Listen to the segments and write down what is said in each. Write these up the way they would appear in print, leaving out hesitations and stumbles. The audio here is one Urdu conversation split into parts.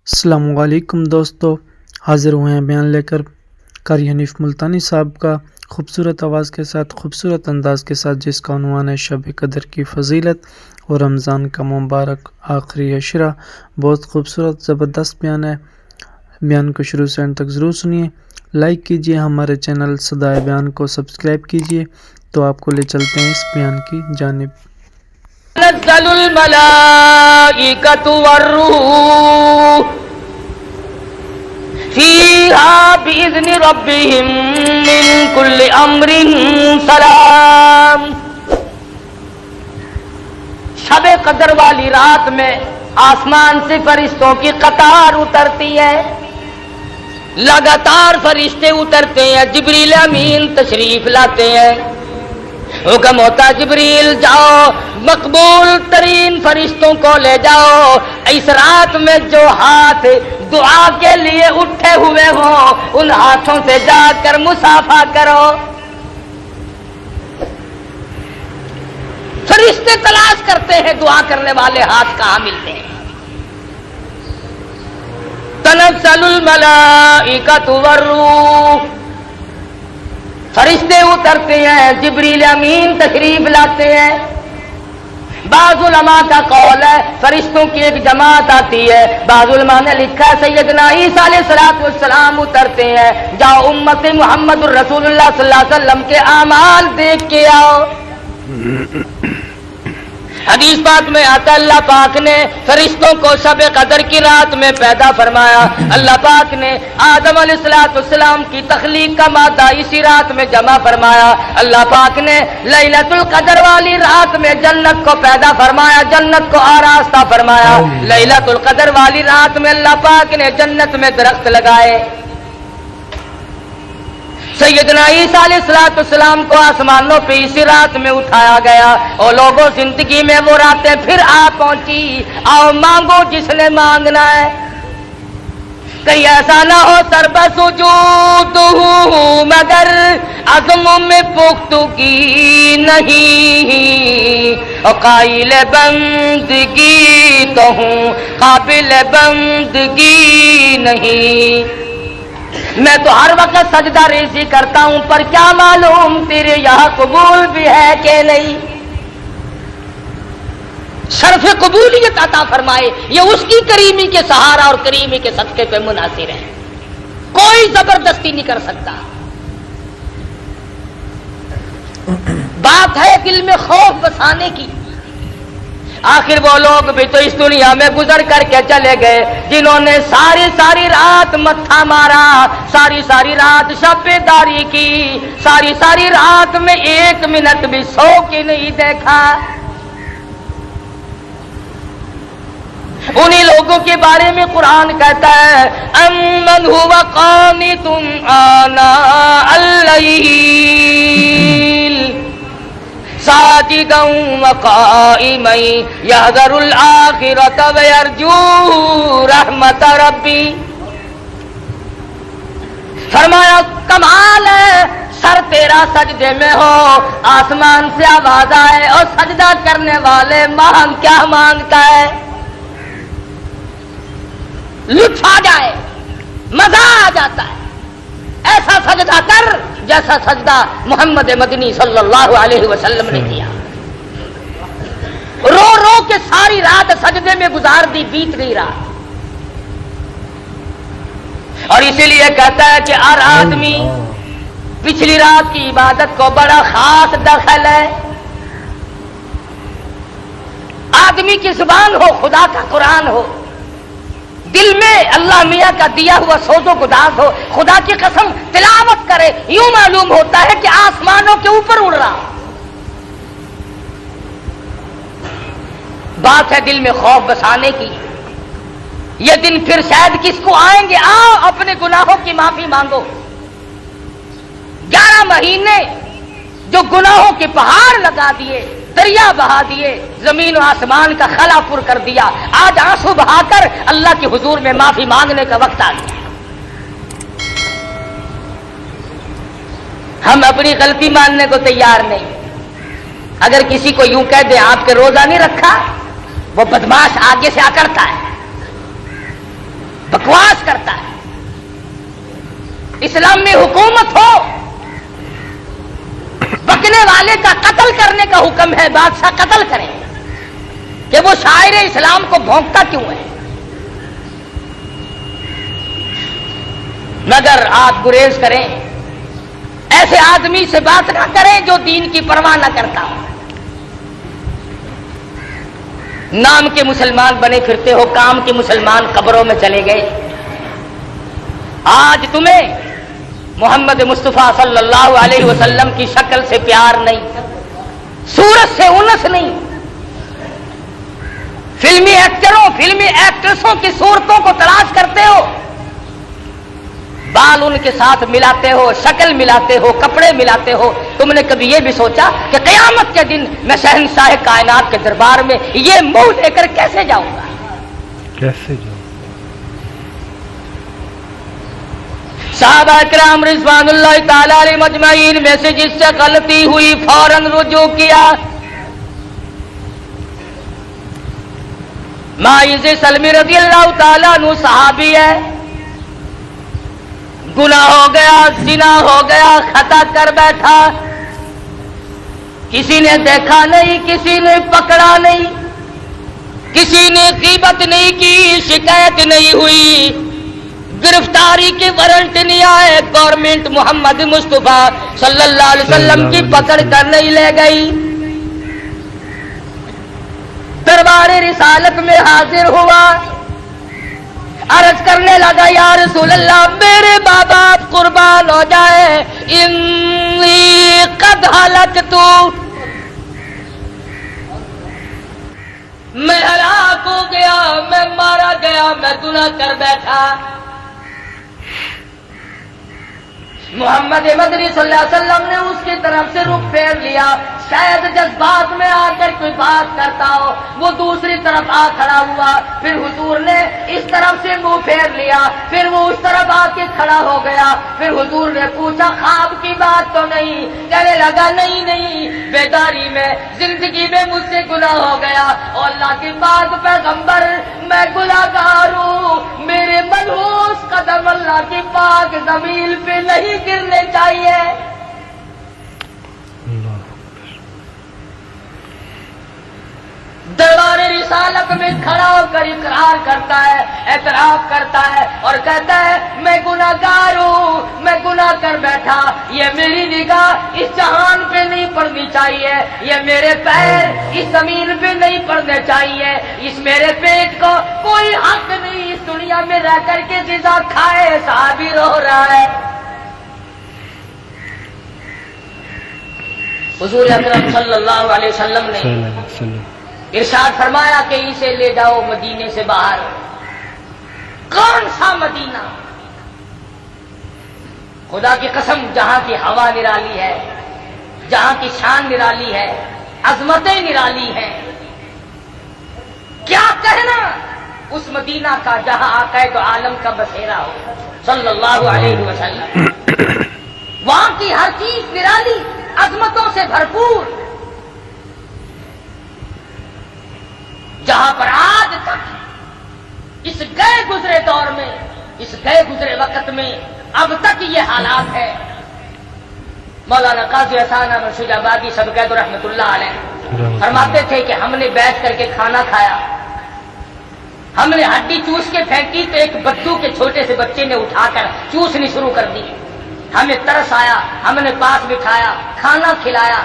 السلام علیکم دوستو، حاضر ہوئے ہیں بیان لے کر قاری حنیف ملتانی صاحب کا خوبصورت آواز کے ساتھ، خوبصورت انداز کے ساتھ، جس کا عنوان ہے شب قدر کی فضیلت اور رمضان کا مبارک آخری عشرہ۔ بہت خوبصورت زبردست بیان ہے۔ بیان کو شروع سے اینڈ تک ضرور سنیے، لائک کیجیے، ہمارے چینل صدائے بیان کو سبسکرائب کیجیے۔ تو آپ کو لے چلتے ہیں اس بیان کی جانب۔ تنزل الملائکۃ والروح فیہا بإذن ربہم من کل امر سلام۔ شب قدر والی رات میں آسمان سے فرشتوں کی قطار اترتی ہے، لگاتار فرشتے اترتے ہیں، جبریل امین تشریف لاتے ہیں۔ حکم ہوتا جبریل جاؤ مقبول ترین فرشتوں کو لے جاؤ، اس رات میں جو ہاتھ دعا کے لیے اٹھے ہوئے ہوں ان ہاتھوں سے جا کر مصافحہ کرو۔ فرشتے تلاش کرتے ہیں دعا کرنے والے ہاتھ کہاں ملتے ہیں۔ تنزل الملائکۃ والروح، فرشتے اترتے ہیں، جبریل امین تشریف لاتے ہیں۔ بعض علماء کا قول ہے فرشتوں کی ایک جماعت آتی ہے، بعض علماء نے لکھا سیدنا عیسیٰ علیہ السلام اترتے ہیں، جاؤ امت محمد الرسول اللہ صلی اللہ علیہ وسلم کے اعمال دیکھ کے آؤ۔ حدیث پاک میں آتا اللہ پاک نے فرشتوں کو شب قدر کی رات میں پیدا فرمایا۔ اللہ پاک نے آدم علیہ السلام کی تخلیق کا مادہ اسی رات میں جمع فرمایا۔ اللہ پاک نے لیلۃ القدر والی رات میں جنت کو پیدا فرمایا، جنت کو آراستہ فرمایا۔ لیلۃ القدر والی رات میں اللہ پاک نے جنت میں درخت لگائے۔ سیدنا عیسیٰ علیہ السلام کو آسمانوں پہ اسی رات میں اٹھایا گیا۔ اور لوگوں زندگی میں وہ راتیں پھر آ پہنچی، آؤ مانگو جس نے مانگنا ہے، کہیں ایسا نہ ہو سر بسجود مگر عزم میں پختگی نہیں، اور قائل بندگی تو ہوں قابل بندگی نہیں۔ میں تو ہر وقت سجدہ ریزی کرتا ہوں، پر کیا معلوم تیرے یہاں قبول بھی ہے کہ نہیں۔ شرف قبولیت عطا فرمائے، یہ اس کی کریمی کے سہارا اور کریمی کے صدقے پہ منحصر ہے، کوئی زبردستی نہیں کر سکتا۔ بات ہے دل میں خوف بسانے کی۔ آخر وہ لوگ بھی تو اس دنیا میں گزر کر کے چلے گئے جنہوں نے ساری رات متھا مارا، ساری رات شب بیداری کی، ساری رات میں ایک منٹ بھی سو کے نہیں دیکھا۔ انہی لوگوں کے بارے میں قرآن کہتا ہے امن هو قانت آناء اللیل ساجدا وقائما یحذر الآخرۃ ویرجو رحمت ربی۔ فرمایا کمال ہے سر تیرا سجدے میں ہو، آسمان سے آواز آئے اور سجدہ کرنے والے مانگ کیا مانگتا ہے، لطف آ جائے، مزہ آ جاتا ہے، ایسا سجدہ کر جیسا سجدہ محمد مدنی صلی اللہ علیہ وسلم نے کیا۔ رو رو کے ساری رات سجدے میں گزار دی، بیت گئی رات۔ اور اسی لیے کہتا ہے کہ ہر آدمی پچھلی رات کی عبادت کو بڑا خاص دخل ہے۔ آدمی کی زبان ہو، خدا کا قرآن ہو، دل میں اللہ میاں کا دیا ہوا سوز و گداز ہو، خدا کی قسم تلاوت کرے، یوں معلوم ہوتا ہے کہ آسمانوں کے اوپر اڑ رہا۔ بات ہے دل میں خوف بسانے کی۔ یہ دن پھر شاید کس کو آئیں گے، آؤ اپنے گناہوں کی معافی مانگو۔ 11 مہینے جو گناہوں کے پہاڑ لگا دیے، دریا بہا دیے، زمین و آسمان کا خلا پر کر دیا، آج آنسو بہا کر اللہ کے حضور میں معافی مانگنے کا وقت آ گیا۔ ہم اپنی غلطی ماننے کو تیار نہیں۔ اگر کسی کو یوں کہہ دیں آپ کے روزہ نہیں رکھا، وہ بدماش آگے سے اکڑتا ہے، بکواس کرتا ہے. اسلام میں حکومت ہو, بکنے والے کا قتل کرنے کا حکم ہے, بادشاہ قتل کریں, کہ وہ شاعر اسلام کو بھونکتا کیوں ہے؟ مگر آپ گریز کریں, ایسے آدمی سے بات نہ کریں جو دین کی پرواہ نہ کرتا ہو. نام کے مسلمان بنے پھرتے ہو, کام کے مسلمان قبروں میں چلے گئے. آج تمہیں محمد مصطفیٰ صلی اللہ علیہ وسلم کی شکل سے پیار نہیں, صورت سے انس نہیں, فلمی ایکٹروں فلمی ایکٹریسوں کی صورتوں کو تلاش کرتے ہو, بال ان کے ساتھ ملاتے ہو, شکل ملاتے ہو, کپڑے ملاتے ہو. تم نے کبھی یہ بھی سوچا کہ قیامت کے دن میں شہنشاہ کائنات کے دربار میں یہ منہ لے کر کیسے جاؤں گا؟ کیسے جاؤں؟ صحابہ کرام رضوان اللہ تعالی علیہ مجمعین میں سے جس سے غلطی ہوئی فوراً رجوع کیا. ماعز سلمی رضی اللہ تعالیٰ عنہ صحابی ہے, گناہ ہو گیا, زنا ہو گیا, خطا کر بیٹھا, کسی نے دیکھا نہیں, کسی نے پکڑا نہیں, کسی نے غیبت نہیں کی, شکایت نہیں ہوئی, گرفتاری کے وارنٹ نہیں آئے, گورنمنٹ محمد مصطفیٰ صلی اللہ علیہ وسلم کی پکڑ کر نہیں لے گئی. دربار رسالت میں حاضر ہوا, عرض کرنے لگا یا رسول اللہ میرے ماں باپ قربان ہو جائے, انی قد ہلکت, میں ہلاک ہو گیا, میں مارا گیا, میں گناہ کر بیٹھا. محمد مدنی صلی اللہ علیہ وسلم نے اس کی طرف سے رخ پھیر لیا. شاید جذبات میں آ کر کوئی بات کرتا ہو, وہ دوسری طرف آ کھڑا ہوا, پھر حضور نے اس طرف سے منہ پھیر لیا, پھر وہ اس طرف آ کے کھڑا ہو گیا. پھر حضور نے پوچھا خواب کی بات تو نہیں؟ کہنے لگا نہیں نہیں, بیداری میں زندگی میں مجھ سے گناہ ہو گیا, اور اللہ کے پاک پیغمبر میں گناہگار ہوں, میرے منحوس قدم اللہ کی پاک زمین پہ نہیں گرنے چاہیے. دربار رسالت میں کھڑا ہو کر اقرار کرتا ہے, اعتراف کرتا ہے اور کہتا ہے میں گناہگار ہوں, میں گناہ کر بیٹھا. یہ میری نگاہ اس جہان پہ نہیں پڑنی چاہیے, یہ میرے پیر اس زمین پہ نہیں پڑنے چاہیے, اس میرے پیٹ کو کوئی حق نہیں اس دنیا میں رہ کر کے غذا کھائے. صحابی رو رہا ہے. حضور اکرم صلی اللہ علیہ وسلم نے ارشاد فرمایا کہ اسے لے جاؤ مدینے سے باہر. کون سا مدینہ؟ خدا کی قسم, جہاں کی ہوا نرالی ہے, جہاں کی شان نرالی ہے, عظمتیں نرالی ہیں, کیا کہنا اس مدینہ کا جہاں آقا دو عالم کا بسیرا ہو صلی اللہ علیہ وسلم. وہاں کی ہر چیز نرالی, عظمتوں سے بھرپور, جہاں پر آج تک اس گئے گزرے دور میں, اس گئے گزرے وقت میں اب تک یہ حالات ہے. مولانا قاضی احسان احمد شجاع آبادی صاحب رحمۃ اللہ علیہ فرماتے تھے کہ ہم نے بیٹھ کر کے کھانا کھایا, ہم نے ہڈی چوس کے پھینکی تو ایک بدو کے چھوٹے سے بچے نے اٹھا کر چوسنی شروع کر دی. ہمیں ترس آیا, ہم نے پاس بٹھایا, کھانا کھلایا,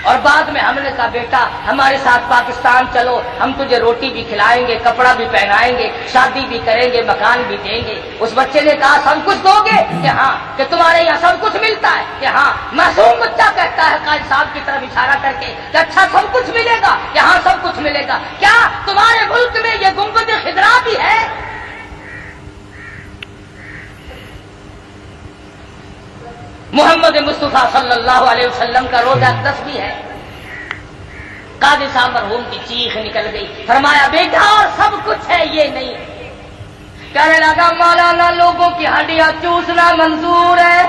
اور بعد میں ہم نے کہا بیٹا ہمارے ساتھ پاکستان چلو, ہم تجھے روٹی بھی کھلائیں گے, کپڑا بھی پہنائیں گے, شادی بھی کریں گے, مکان بھی دیں گے. اس بچے نے کہا سب کچھ دو گے؟ کہ ہاں. کہ تمہارے یہاں سب کچھ ملتا ہے؟ کہ ہاں. معصوم بچہ کہتا ہے قائد صاحب کی طرف اشارہ کر کے کہ اچھا سب کچھ ملے گا؟ کہ ہاں سب کچھ ملے گا. کیا تمہارے ملک میں یہ گنبد خضرا بھی ہے؟ محمد مصطفیٰ صلی اللہ علیہ وسلم کا روزہ اقدس بھی ہے. قاضی صاحب مرحوم کی چیخ نکل گئی, فرمایا بیٹا اور سب کچھ ہے یہ نہیں. کہنے لگا مولانا لوگوں کی ہڈیاں چوسنا منظور ہے,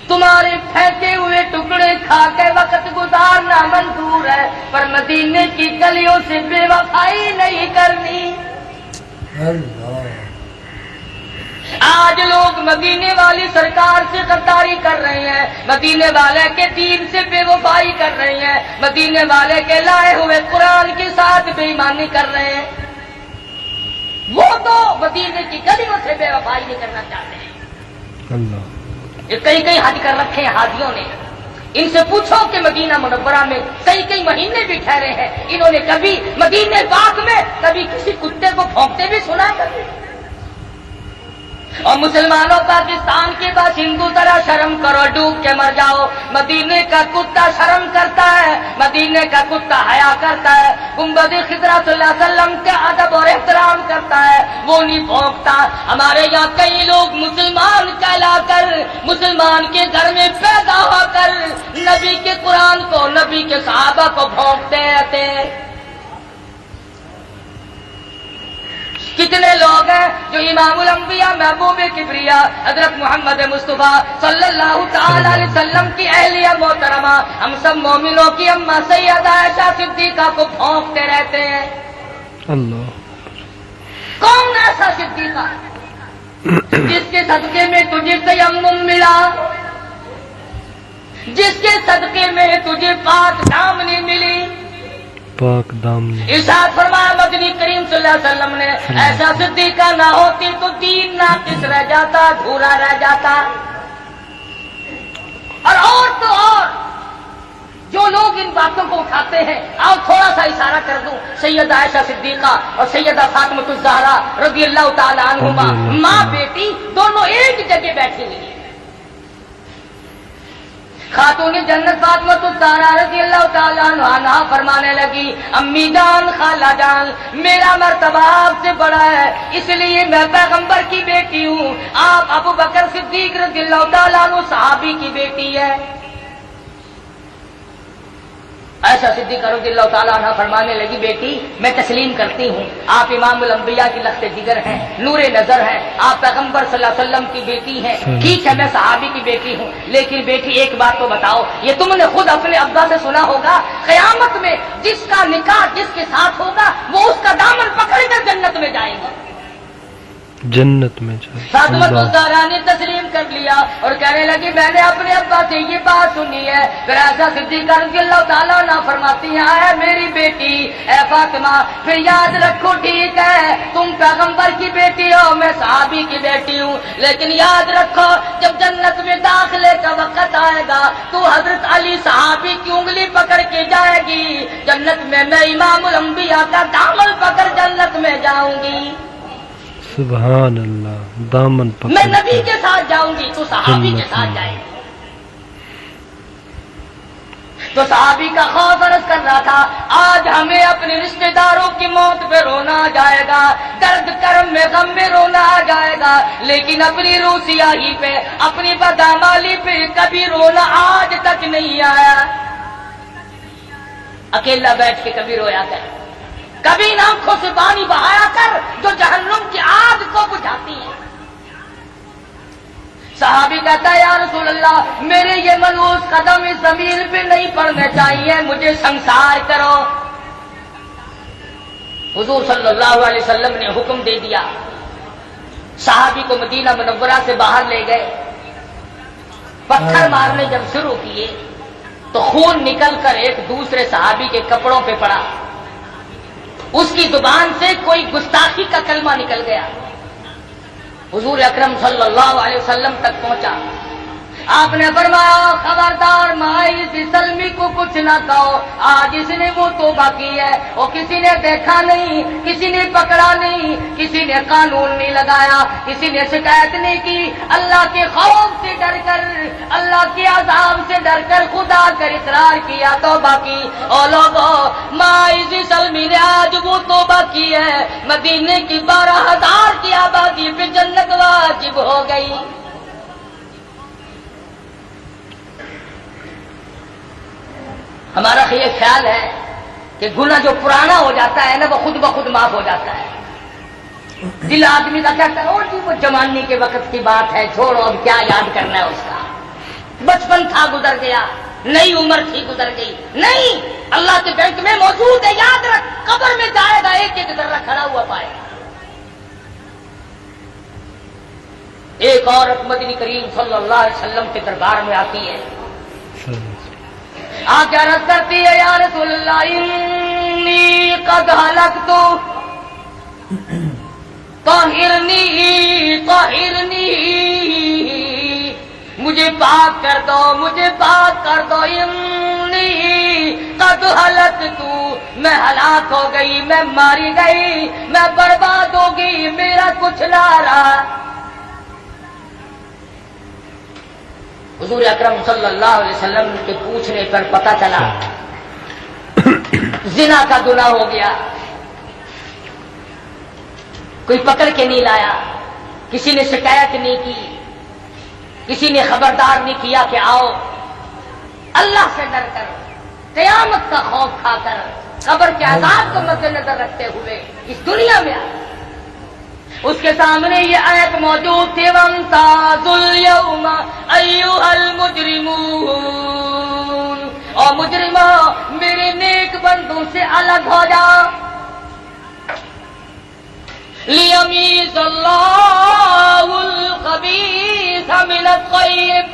تمہارے پھینکے ہوئے ٹکڑے کھا کے وقت گزارنا منظور ہے, پر مدینے کی گلیوں سے بے وفائی نہیں کرنی. آج لوگ مدینے والی سرکار سے غداری کر رہے ہیں، مدینے والے کے دین سے بے وفائی کر رہے ہیں، مدینے والے کے لائے ہوئے قرآن کے ساتھ بے ایمانی کر رہے ہیں۔ وہ تو مدینے کی گلیوں سے بے وفائی نہیں کرنا چاہتے ہیں۔ یہ کئی حج کر رکھے ہیں حاجیوں نے، ان سے پوچھو کہ مدینہ منورہ میں کئی مہینے بھی ٹھہرے ہیں، انہوں نے کبھی مدینے پاک میں کبھی کسی کتے کو بھونکتے بھی سنا کبھی؟ اور مسلمانوں پاکستان کے بعد ہندو طرح شرم کرو، ڈوب کے مر جاؤ۔ مدینے کا کتا شرم کرتا ہے، مدینے کا کتا حیا کرتا ہے، گنبد خضرا صلی اللہ علیہ وسلم کا ادب اور احترام کرتا ہے، وہ نہیں بھونکتا۔ ہمارے یہاں کئی لوگ مسلمان کہلا کر، مسلمان کے گھر میں پیدا ہو کر نبی کے قرآن کو، نبی کے صحابہ کو بھونکتے رہتے ہیں۔ کتنے لوگ ہیں جو امام الانبیاء محبوب کبریا حضرت محمد مصطفیٰ صلی اللہ تعالی علیہ وسلم کی اہلیہ محترمہ، ہم سب مومنوں کی اماں سیدہ عائشہ صدیقہ کو بھونکتے رہتے ہیں۔ اللہ، کون ایسا صدیقہ جس کے صدقے میں تجھے تیمم ملا، جس کے صدقے میں تجھے پاک دامنی ملی؟ پاک دامنی ارشاد فرمایا مدنی کریم صلی اللہ علیہ وسلم نے، ایسا صدیقہ نہ ہوتی تو دین ناقص رہ جاتا، ادھورا رہ جاتا۔ اور تو اور جو لوگ ان باتوں کو اٹھاتے ہیں، آؤ تھوڑا سا اشارہ کر دوں، سیدہ عائشہ صدیقہ اور سیدہ فاطمہ الزہرا رضی اللہ تعالی عنہما، ماں بیٹی دونوں ایک جگہ بیٹھی ہوئی ہیں۔ خاتون جنت فاطمہ الزہرا رضی اللہ تعالیٰ عنہا فرمانے لگی، امی جان، خالہ جان، میرا مرتبہ آپ سے بڑا ہے، اس لیے میں پیغمبر کی بیٹی ہوں، آپ ابو بکر صدیق رضی اللہ تعالیٰ عنہ صحابی کی بیٹی ہے۔ عائشہ صدیقہ رضی اللہ تعالیٰ عنہ فرمانے لگی، بیٹی میں تسلیم کرتی ہوں، آپ امام الانبیاء کی لخت جگر ہیں، نور نظر ہیں، آپ پیغمبر صلی اللہ علیہ وسلم کی بیٹی ہیں، ٹھیک ہے میں صحابی کی بیٹی ہوں، لیکن بیٹی ایک بات تو بتاؤ، یہ تم نے خود اپنے ابا سے سنا ہوگا، قیامت میں جس کا نکاح جس کے ساتھ ہوگا وہ اس کا دامن پکڑ کر جنت میں جائیں گے۔ جنت میں فاطمہ الزہرا نے تسلیم کر لیا اور کہنے لگی، میں نے اپنے ابا سے یہ بات سنی ہے۔ پھر عائشہ صدیقہ رضی اللہ تعالیٰ عنہ فرماتی ہیں، اے میری بیٹی، اے فاطمہ، پھر یاد رکھو ٹھیک ہے تم پیغمبر کی بیٹی ہو، میں صحابی کی بیٹی ہوں، لیکن یاد رکھو جب جنت میں داخلے کا وقت آئے گا تو حضرت علی صحابی کی انگلی پکڑ کے جائے گی، جنت میں میں امام الانبیاء کا دامن پکڑ جنت میں جاؤں گی۔ سبحان اللہ، دامن پکڑ میں نبی کے ساتھ جاؤں گی تو صحابی کے ساتھ جائیں گی۔ تو صحابی کا خوف عرض کر رہا تھا، آج ہمیں اپنے رشتہ داروں کی موت پہ رونا آ جائے گا، درد کرم میں غم میں رونا آ جائے گا، لیکن اپنی روح سیاہی پہ، اپنی بدعمالی پہ کبھی رونا آج تک نہیں آیا۔ اکیلا بیٹھ کے کبھی رویا کر، کبھی آنکھوں سے پانی بہایا کر جو جہنم کی آگ کو بجھاتی ہے۔ صحابی کہتا ہے، یا رسول اللہ، میرے یہ ملوث قدم اس زمین پہ نہیں پڑنے چاہیے، مجھے سنسار کرو۔ حضور صلی اللہ علیہ وسلم نے حکم دے دیا، صحابی کو مدینہ منورہ سے باہر لے گئے، پتھر مارنے جب شروع کیے تو خون نکل کر ایک دوسرے صحابی کے کپڑوں پہ پڑا، اس کی زبان سے کوئی گستاخی کا کلمہ نکل گیا، حضور اکرم صلی اللہ علیہ وسلم تک پہنچا۔ آپ نے فرمایا، خبردار ماعز سلمی کو کچھ نہ کہو، آج اس نے وہ توبہ کی ہے، وہ کسی نے دیکھا نہیں، کسی نے پکڑا نہیں، کسی نے قانون نہیں لگایا، کسی نے شکایت نہیں کی، اللہ کے خوف سے ڈر کر، اللہ کے عذاب سے ڈر کر خدا کر اقرار کیا، توبہ کی۔ اور لوگوں، ماعز سلمی نے آج وہ توبہ کی ہے، مدینے کی 12,000 کی آبادی پہ جنت واجب ہو گئی۔ ہمارا یہ خیال ہے کہ گناہ جو پرانا ہو جاتا ہے نا وہ خود بخود معاف ہو جاتا ہے۔ دل آدمی کا کہتا ہے، جی وہ جوانی کے وقت کی بات ہے، چھوڑو اب کیا یاد کرنا ہے، اس کا بچپن تھا گزر گیا، نئی عمر تھی گزر گئی۔ نہیں، اللہ کے بینک میں موجود ہے، یاد رکھ، قبر میں جائے گا ایک ایک ذرہ کھڑا ہوا پائے گا۔ ایک عورت مدنی کریم صلی اللہ علیہ وسلم کے دربار میں آتی ہے، آ کے عرض کرتی ہے یا رسول اللہ انی قد ہلکت طہرنی طہرنی، مجھے پاک کر دو مجھے پاک کر دو، انی قد ہلکت، میں ہلاک ہو گئی، میں ماری گئی، میں برباد ہو گئی، میرا کچھ نہ رہا۔ حضور اکرم صلی اللہ علیہ وسلم کے پوچھنے پر پتہ چلا زنا کا گناہ ہو گیا، کوئی پکڑ کے نہیں لایا، کسی نے شکایت نہیں کی، کسی نے خبردار نہیں کیا کہ آؤ اللہ سے ڈر کر، قیامت کا خوف کھا کر، قبر کے عذاب کو مد نظر رکھتے ہوئے اس دنیا میں آئے۔ اس کے سامنے یہ آیت موجود تھی وَامْتَازُوا الْيَوْمَ أَيُّهَا الْمُجْرِمُونَ، اور مجرموں میرے نیک بندوں سے الگ ہو جاؤ، لِيَمِيزَ اللَّهُ الْخَبِيثَ مِنَ الطَّيِّبِ،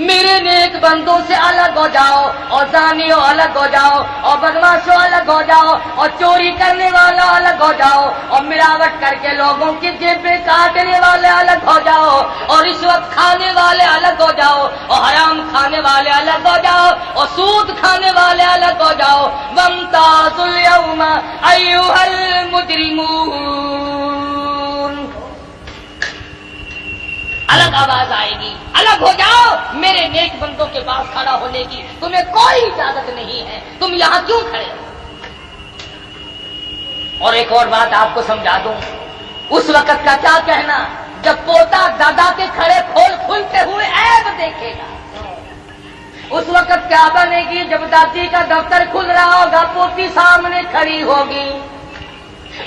میرے نیک بندوں سے الگ ہو جاؤ، اور زانیوں الگ ہو جاؤ، اور بدماشوں الگ ہو جاؤ، اور چوری کرنے والا الگ ہو جاؤ، اور ملاوٹ کر کے لوگوں کی جیبیں کاٹنے والے الگ ہو جاؤ، اور رشوت کھانے والے الگ ہو جاؤ، اور حرام کھانے والے الگ ہو جاؤ، اور سود کھانے والے الگ ہو جاؤ۔ وَامْتَازُوا الْيَوْمَ أَيُّهَا الْمُجْرِمُونَ، الگ آواز آئے گی، الگ ہو جاؤ، میرے نیک بندوں کے پاس کھڑا ہونے کی تمہیں کوئی اجازت نہیں ہے، تم یہاں کیوں کھڑے ہو؟ اور ایک اور بات آپ کو سمجھا دوں، اس وقت کا کیا کہنا جب پوتا دادا کے کھڑے کھلتے ہوئے عیب دیکھے گا، اس وقت کیا بنے گی جب دادی کا دفتر کھل رہا ہوگا پوتی سامنے کھڑی ہوگی،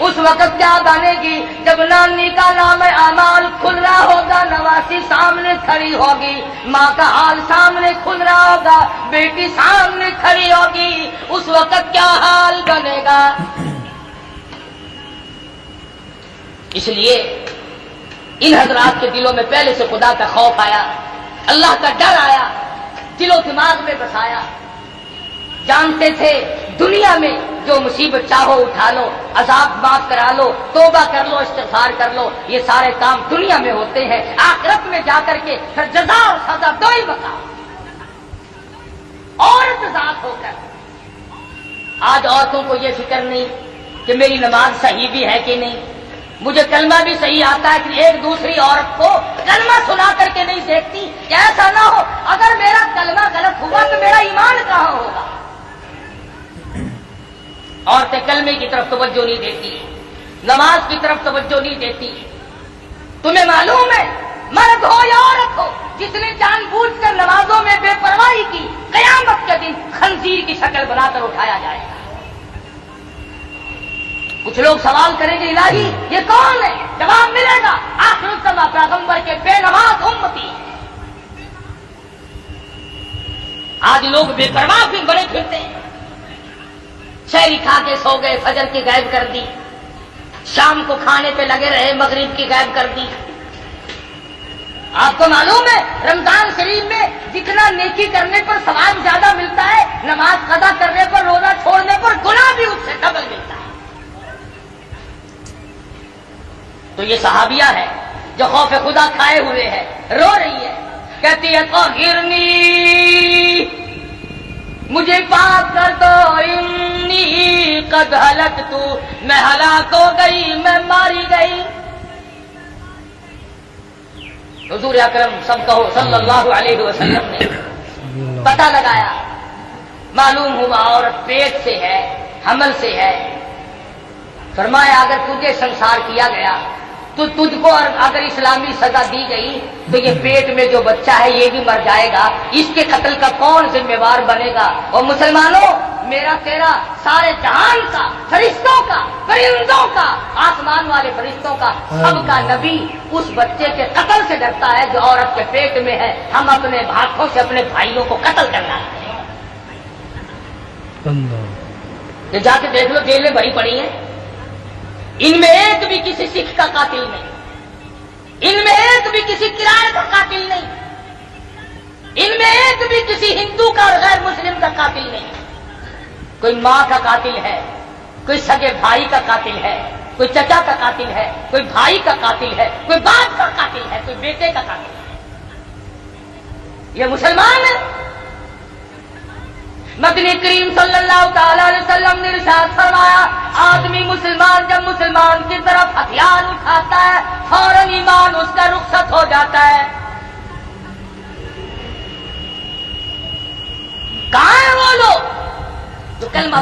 اس وقت کیا بنے گی جب نانی کا نام اعمال کھل رہا ہوگا نواسی سامنے کھڑی ہوگی، ماں کا حال سامنے کھل رہا ہوگا بیٹی سامنے کھڑی ہوگی، اس وقت کیا حال بنے گا؟ اس لیے ان حضرات کے دلوں میں پہلے سے خدا کا خوف آیا، اللہ کا ڈر آیا، دل و دماغ میں بسایا، جانتے تھے دنیا میں جو مصیبت چاہو اٹھا لو، عذاب معاف کرا لو، توبہ کر لو، استغفار کر لو، یہ سارے کام دنیا میں ہوتے ہیں، آخرت میں جا کر کے پھر جزا اور سزا دو ہی بتاؤ۔ عورت ذات ہو کر آج عورتوں کو یہ فکر نہیں کہ میری نماز صحیح بھی ہے کہ نہیں، مجھے کلمہ بھی صحیح آتا ہے کہ ایک دوسری عورت کو کلمہ سنا کر کے نہیں دیکھتی کہ ایسا نہ ہو اگر میرا کلمہ غلط ہوا تو میرا ایمان کہاں ہوگا۔ عورتیں کلمے کی طرف توجہ نہیں دیتی، نماز کی طرف توجہ نہیں دیتی۔ تمہیں معلوم ہے مرد ہو یا عورت ہو جس نے جان بوجھ کر نمازوں میں بے پرواہی کی، قیامت کے دن خنزیر کی شکل بنا کر اٹھایا جائے گا۔ کچھ لوگ سوال کریں گے الہی یہ کون ہے؟ جواب ملے گا آخر الزماں پیغمبر کے بے نماز امتی۔ آج لوگ بے پرواہ بھی بڑے پھرتے ہیں، شہری کھا کے سو گئے، فجر کی غائب کر دی، شام کو کھانے پہ لگے رہے، مغرب کی غائب کر دی۔ آپ کو معلوم ہے رمضان شریف میں جتنا نیکی کرنے پر ثواب زیادہ ملتا ہے، نماز قضا کرنے پر، روزہ چھوڑنے پر گناہ بھی اس سے ڈبل ملتا ہے۔ تو یہ صحابیہ ہے جو خوف خدا کھائے ہوئے ہے، رو رہی ہے، کہتی ہے طہرنی، مجھے پاک کر دو، انی قد ہلکت، میں ہلاک ہو گئی، میں ماری گئی۔ حضور اکرم سب کہو صلی اللہ علیہ وسلم نے پتہ لگایا، معلوم ہوا عورت پیٹ سے ہے، حمل سے ہے۔ فرمایا اگر تجھے سنسار کیا گیا تو تجھ کو اگر اسلامی سزا دی گئی تو یہ پیٹ میں جو بچہ ہے یہ بھی مر جائے گا، اس کے قتل کا کون ذمہ دار بنے گا؟ اور مسلمانوں میرا تیرا سارے جہان کا، فرشتوں کا، پرندوں کا، آسمان والے فرشتوں کا، سب کا نبی اس بچے کے قتل سے ڈرتا ہے جو عورت کے پیٹ میں ہے۔ ہم اپنے ہاتھوں سے اپنے بھائیوں کو قتل کرنا ہے۔ یہ جا کے دیکھ لو جیلیں بھری پڑی ہیں، ان میں ایک بھی کسی سکھ کا قاتل نہیں، ان میں ایک بھی کسی کرائے کا قاتل نہیں، ان میں ایک بھی کسی ہندو کا اور غیر مسلم کا قاتل نہیں. کوئی ماں کا قاتل ہے، کوئی سگے بھائی کا قاتل ہے، کوئی چچا کا قاتل ہے، کوئی بھائی کا قاتل ہے، کوئی باپ کا قاتل ہے، کوئی بیٹے کا قاتل ہے. یہ مسلمان ہے. مدنی کریم صلی اللہ تعالی علیہ وسلم نے ارشاد فرمایا آدمی مسلمان جب مسلمان کی طرف ہتھیار اٹھاتا ہے فوراً ایمان اس کا رخصت ہو جاتا ہے. کہاں ہیں وہ لوگ جو کلمہ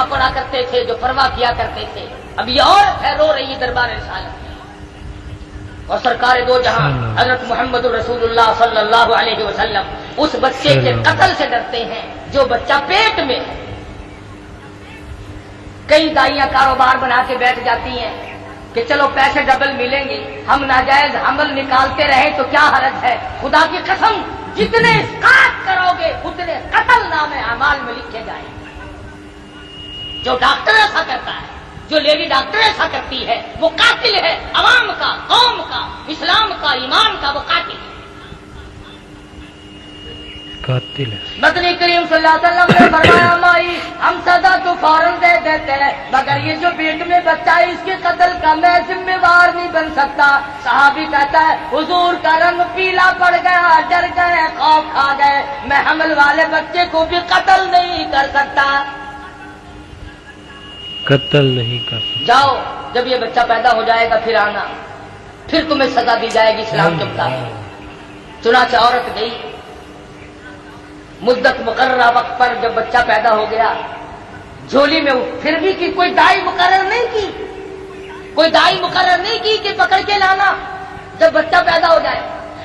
پڑھا کرتے تھے، جو پرواہ کیا کرتے تھے؟ اب یہ عورت ہے رو رہی دربار رسالت میں، اور سرکار دو جہاں حضرت محمد رسول اللہ صلی اللہ علیہ وسلم اس بچے کے قتل سے ڈرتے ہیں جو بچہ پیٹ میں ہے. کئی دائیاں کاروبار بنا کے بیٹھ جاتی ہیں کہ چلو پیسے ڈبل ملیں گے، ہم ناجائز حمل نکالتے رہیں تو کیا حرج ہے. خدا کی قسم جتنے اسقاط کرو گے اتنے قتل نام اعمال میں لکھے جائیں گے. جو ڈاکٹر ایسا کرتا ہے، جو لیڈی ڈاکٹر ایسا کرتی ہے، وہ قاتل ہے. عوام کا، قوم کا، اسلام کا، ایمان کا وہ قاتل ہے. مدنی کریم صلی اللہ علیہ وسلم نے فرمایا مائی ہم سزا تو فوراً دے دیتے ہیں مگر یہ جو پیٹ میں بچہ ہے اس کے قتل کا میں ذمہ وار نہیں بن سکتا. صحابی کہتا ہے حضور کا رنگ پیلا پڑ گیا، ڈر گئے، خوف کھا گئے، میں حمل والے بچے کو بھی قتل نہیں کر سکتا. جاؤ جب یہ بچہ پیدا ہو جائے گا پھر آنا، پھر تمہیں سزا دی جائے گی اسلام کے مطابق. چنانچہ عورت گئی. مدت مقررہ وقت پر جب بچہ پیدا ہو گیا جھولی میں پھر بھی کی کوئی دائی مقرر نہیں کی، کوئی دائی مقرر نہیں کی کہ پکڑ کے لانا جب بچہ پیدا ہو جائے.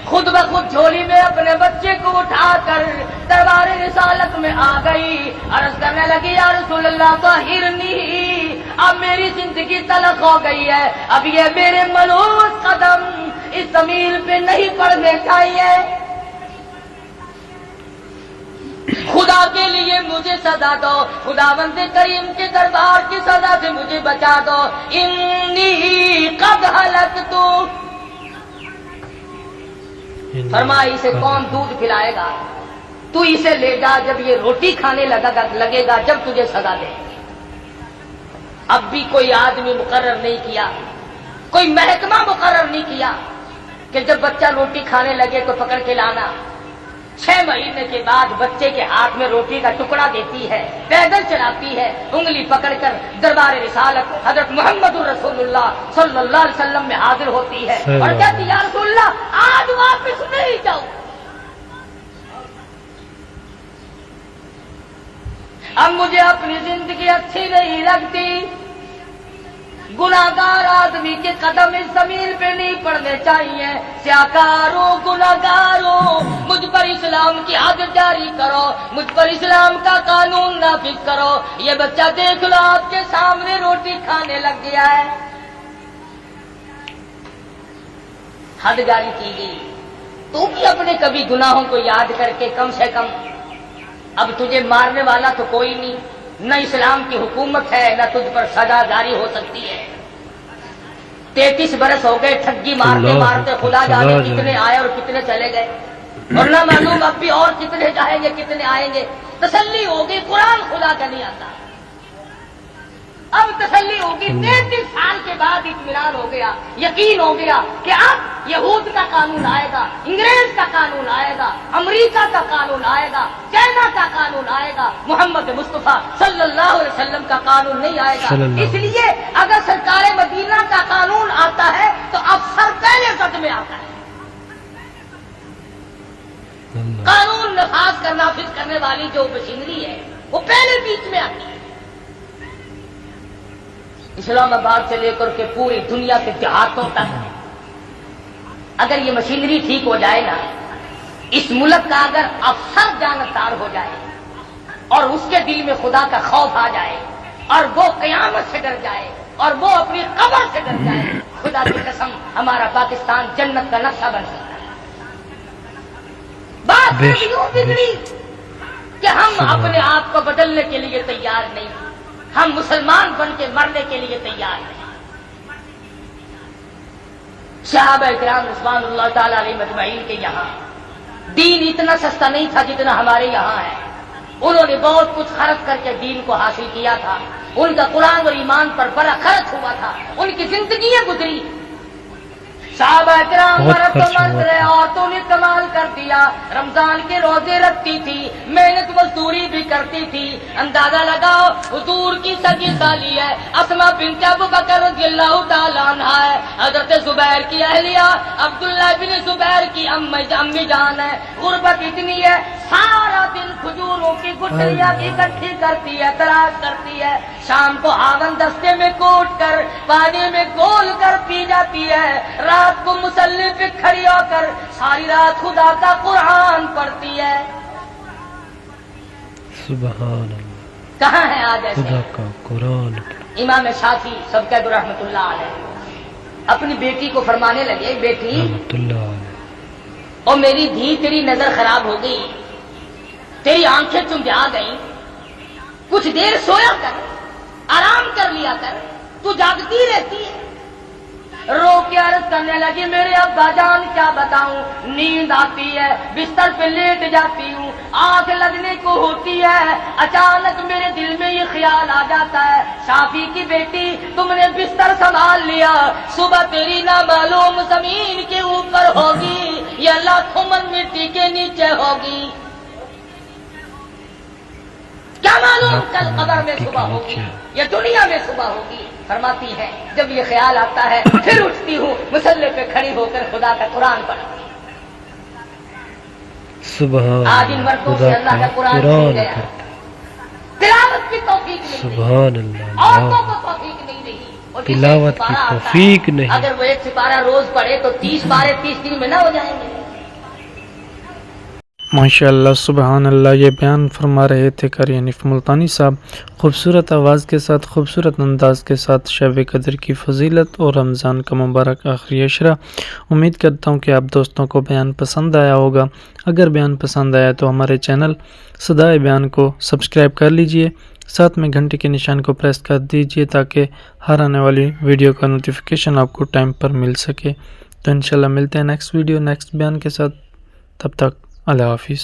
خود بخود جھولی میں اپنے بچے کو اٹھا کر دربار رسالت میں آ گئی. عرض کرنے لگی یا رسول اللہ طہرنی، اب میری زندگی تلخ ہو گئی ہے، اب یہ میرے ملوث قدم اس زمین پہ نہیں پڑنے چاہیے. خدا کے لیے مجھے سزا دو، خداوند کریم کے دربار کی سزا سے مجھے بچا دو. انی قد ہلکت. فرمایا اسے کون دودھ پلائے گا؟ تو اسے لے جا جب یہ روٹی کھانے لگے گا جب تجھے سزا دے. اب بھی کوئی آدمی مقرر نہیں کیا، کوئی محکمہ مقرر نہیں کیا کہ جب بچہ روٹی کھانے لگے تو پکڑ کے لانا. 6 مہینے کے بعد بچے کے ہاتھ میں روٹی کا ٹکڑا دیتی ہے، پیدل چلاتی ہے، انگلی پکڑ کر دربار رسالت حضرت محمد رسول اللہ صلی اللہ علیہ وسلم میں حاضر ہوتی ہے اور کہتی یا رسول اللہ آج واپس نہیں جاؤ. اب مجھے اپنی زندگی اچھی نہیں لگتی. گناہگار آدمی کے قدم اس زمین پہ نہیں پڑنے چاہیے. سیاکاروں، گناہگاروں، مجھ پر اسلام کی حد جاری کرو، مجھ پر اسلام کا قانون نافذ کرو. یہ بچہ دیکھ لو آپ کے سامنے روٹی کھانے لگ گیا ہے. حد جاری کی گئی. تو بھی اپنے کبھی گناہوں کو یاد کر کے کم سے کم، اب تجھے مارنے والا تو کوئی نہیں، نہ اسلام کی حکومت ہے، نہ تجھ پر سزا جاری ہو سکتی ہے. 33 برس ہو گئے ٹھگی مارتے مارتے، خدا جانے کتنے آئے اور کتنے چلے گئے، اور نہ معلوم اب بھی اور کتنے جائیں گے کتنے آئیں گے. تسلی ہوگی قرآن خدا کا نہیں آتا. اب تسلی ہوگی 33 سال کے بعد اطمینان ہو گیا، یقین ہو گیا کہ اب یہود کا قانون آئے گا، انگریز کا قانون آئے گا، امریکہ کا قانون آئے گا، چائنا کا قانون آئے گا، محمد مصطفیٰ صلی اللہ علیہ وسلم کا قانون نہیں آئے گا. اس لیے اگر سرکار مدینہ کا قانون آتا ہے تو افسر پہلے سد میں آتا ہے. قانون نافذ کرنے والی جو مشینری ہے وہ پہلے بیچ میں آتی ہے. اسلام آباد سے لے کر کے پوری دنیا کے دیہاتوں تک اگر یہ مشینری ٹھیک ہو جائے نا، اس ملک کا اگر افسر جانبدار ہو جائے اور اس کے دل میں خدا کا خوف آ جائے اور وہ قیامت سے ڈر جائے اور وہ اپنی قبر سے ڈر جائے، خدا کی قسم ہمارا پاکستان جنت کا نقشہ بن سکتا ہے. بات یوں بگڑی کہ ہم اپنے آپ کو بدلنے کے لیے تیار نہیں. ہم مسلمان بن کے مرنے کے لیے تیار ہیں. صحابہ کرام رضوان اللہ تعالی علیہ مجمعین کے یہاں دین اتنا سستا نہیں تھا جتنا ہمارے یہاں ہے. انہوں نے بہت کچھ خرچ کر کے دین کو حاصل کیا تھا. ان کا قرآن اور ایمان پر بڑا خرچ ہوا تھا. ان کی زندگیاں گزری. صحابہ کرام مرد تو مرد رہے، عورتوں نے کمال کر دیا. رمضان کے روزے رکھتی تھی، محنت مزدوری بھی کرتی تھی. اندازہ لگاؤ حضور کی سگی سالی ہے اسما بنت ابو بکر رضی اللہ تعالیٰ عنہا ہے. حضرت زبیر کی اہلیہ عبداللہ بن زبیر کی امی جان ہے. غربت اتنی ہے سارا دن کھجوروں کی گٹھلیاں اکٹھی کرتی ہے، تلاش کرتی ہے. شام کو ہاون دستے میں کوٹ کر پانی میں گول کر پی جاتی ہے. رات کو مصلی پہ کھڑی ہو کر ساری رات خدا کا قرآن پڑھتی ہے. سبحان اللہ. کہاں ہے آج ایسے؟ خدا کا قرآن. امام شافعی سب کہہ دو رحمت اللہ علیہ اپنی بیٹی کو فرمانے لگے، بیٹی رحمت اللہ علیہ. اور میری دھی تیری نظر خراب ہو گئی، تیری آنکھیں چمجا گئی، کچھ دیر سویا کر، آرام کر لیا کر، تو جاگتی رہتی ہے. رو کے عرض کرنے لگی میرے ابا جان کیا بتاؤں، نیند آتی ہے، بستر پہ لیٹ جاتی ہوں، آنکھ لگنے کو ہوتی ہے، اچانک میرے دل میں یہ خیال آ جاتا ہے شافی کی بیٹی تم نے بستر سنبھال لیا، صبح تیری نامعلوم زمین کے اوپر ہوگی یا لاکھوں من مٹی کے نیچے ہوگی، کیا معلوم کل قبر میں صبح ہوگی یا دنیا میں صبح ہوگی. فرماتی ہے جب یہ خیال آتا ہے پھر اٹھتی ہوں، مصلی پہ کھڑی ہو کر خدا کا قرآن پڑھتی. سبحان آج ان مردوں سے اللہ کا قرآن چھین گیا. تلاوت کی توفیق نہیں رہی، سبحان اللہ. عورتوں کو توفیق نہیں رہی. اور جسے تلاوت کی سپارہ آتا ہے، توفیق نہیں. اگر وہ ایک سپارہ روز پڑھے تو 30 پارے 30 دن میں نہ ہو جائیں گے. ماشاءاللہ سبحان اللہ. یہ بیان فرما رہے تھے قاری حنیف ملتانی صاحب، خوبصورت آواز کے ساتھ، خوبصورت انداز کے ساتھ شب قدر کی فضیلت اور رمضان کا مبارک آخری عشرہ. امید کرتا ہوں کہ آپ دوستوں کو بیان پسند آیا ہوگا. اگر بیان پسند آیا تو ہمارے چینل صدائے بیان کو سبسکرائب کر لیجئے، ساتھ میں گھنٹی کے نشان کو پریس کر دیجئے تاکہ ہر آنے والی ویڈیو کا نوٹیفیکیشن آپ کو ٹائم پر مل سکے. تو انشاءاللہ ملتے ہیں نیکسٹ ویڈیو نیکسٹ بیان کے ساتھ. تب تک اللہ حافظ.